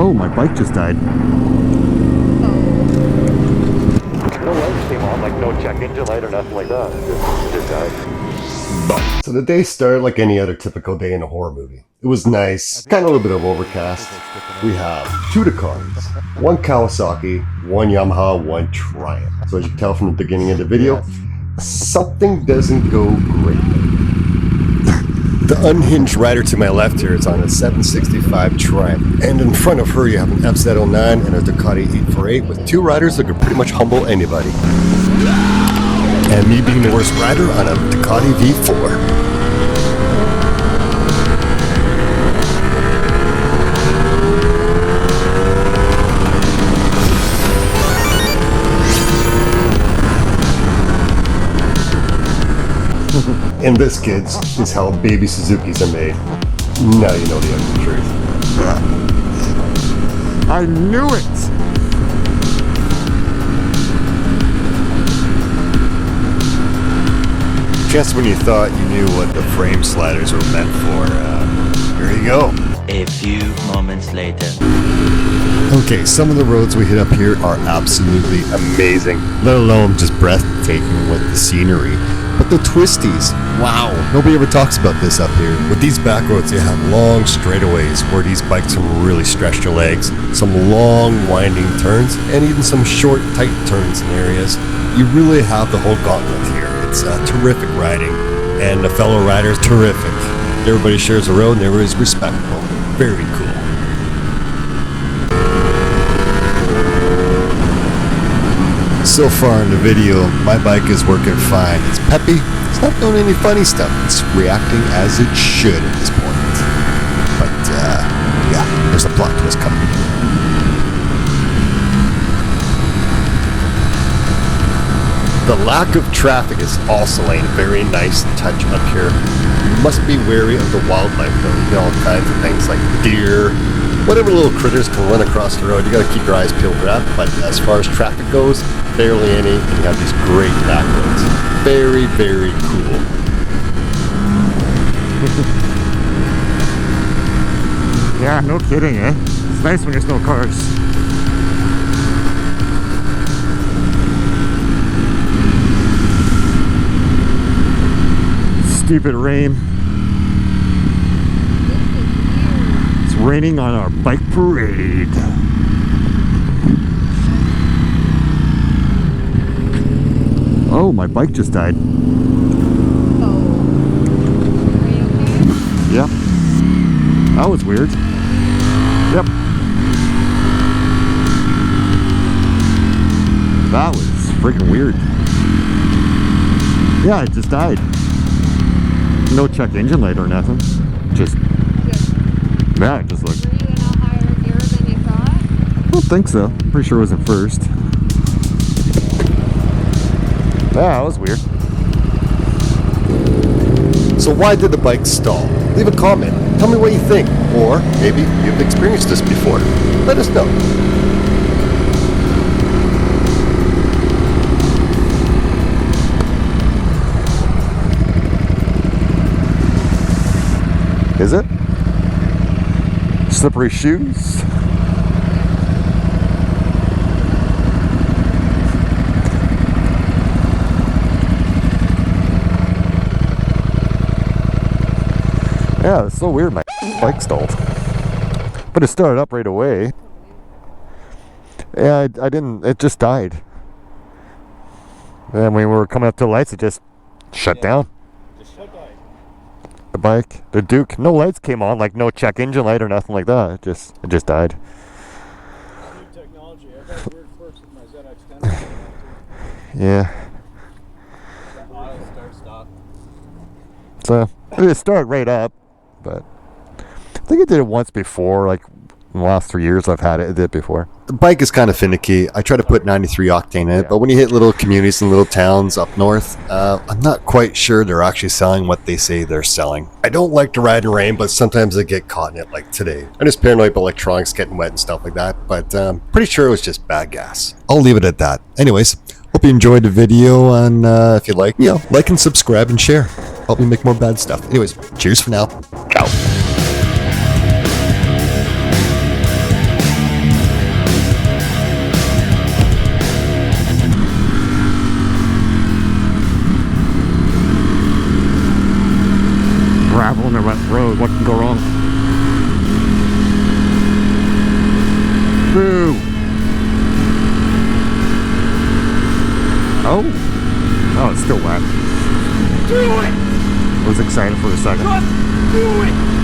Oh, my bike just died. No lights came on, like no check engine light or nothing like that. It just died. So the day started like any other typical day in a horror movie. It was nice, kind of a little bit of overcast. We have 2 Ducatis, 1 Kawasaki, 1 Yamaha, 1 Triumph. So as you can tell from the beginning of the video, something doesn't go great. The unhinged rider to my left here is on a 765 Triumph, and in front of her you have an FZ09 and a Ducati 848 with 2 riders that could pretty much humble anybody. And me being the worst rider on a Ducati V4. And this, kids, is how baby Suzukis are made. Now you know the ugly truth. I knew it! Just when you thought you knew what the frame sliders were meant for, here you go. A few moments later. Okay, some of the roads we hit up here are absolutely amazing, let alone just breathtaking with the scenery. But the twisties, wow, nobody ever talks about this up here. With these back roads, you have long straightaways where these bikes can really stretch their legs, some long winding turns, and even some short, tight turns in areas. You really have the whole gauntlet here. It's terrific riding, and the fellow rider is terrific. Everybody shares the road and everybody's respectful. Very cool. So far in the video, my bike is working fine. It's peppy, it's not doing any funny stuff. It's reacting as it should at this point. But, yeah, there's a plot twist coming. The lack of traffic is also a very nice touch up here. You must be wary of the wildlife though. You know, all kinds of things like deer, whatever little critters can run across the road. You gotta keep your eyes peeled for that. But as far as traffic goes, barely any, and you have these great back roads. Very, very cool. Yeah, no kidding, eh? It's nice when there's no cars. Stupid rain. It's raining on our bike parade. Oh, my bike just died. Oh. Are you okay? Yep. That was weird. Yep. That was freaking weird. Yeah, it just died. No check engine light or nothing. Just, yeah, it just looked. Were you in a higher gear than you thought? I don't think so. I'm pretty sure it was in first. Yeah, that was weird. So why did the bike stall? Leave a comment. Tell me what you think. Or maybe you've experienced this before. Let us know. Is it? Slippery shoes? Yeah, it's so weird. My bike stalled. But it started up right away. Yeah, I didn't. It just died. And when we were coming up to the lights, it just shut down. The bike, the Duke, no lights came on, like no check engine light or nothing like that. It just died. New technology. I've had weird quirks with my ZX10. Yeah. Auto start stop. So it started right up, but I think it did it once before, like in the last 3 years I've had it. It did before. The bike is kind of finicky. I try to put 93 octane in it, but when you hit little communities and little towns up north, I'm not quite sure they're actually selling what they say they're selling. I don't like to ride in rain, but sometimes I get caught in it, like today. I'm just paranoid about electronics getting wet and stuff like that, but pretty sure it was just bad gas. I'll leave it at that. Anyways, hope you enjoyed the video, and if you like, like and subscribe and share. Help me make more bad stuff. Anyways, cheers for now. Ciao. road. What can go wrong? Boo! Oh! Oh, it's still wet. Do it! I was excited for a second. Just do it!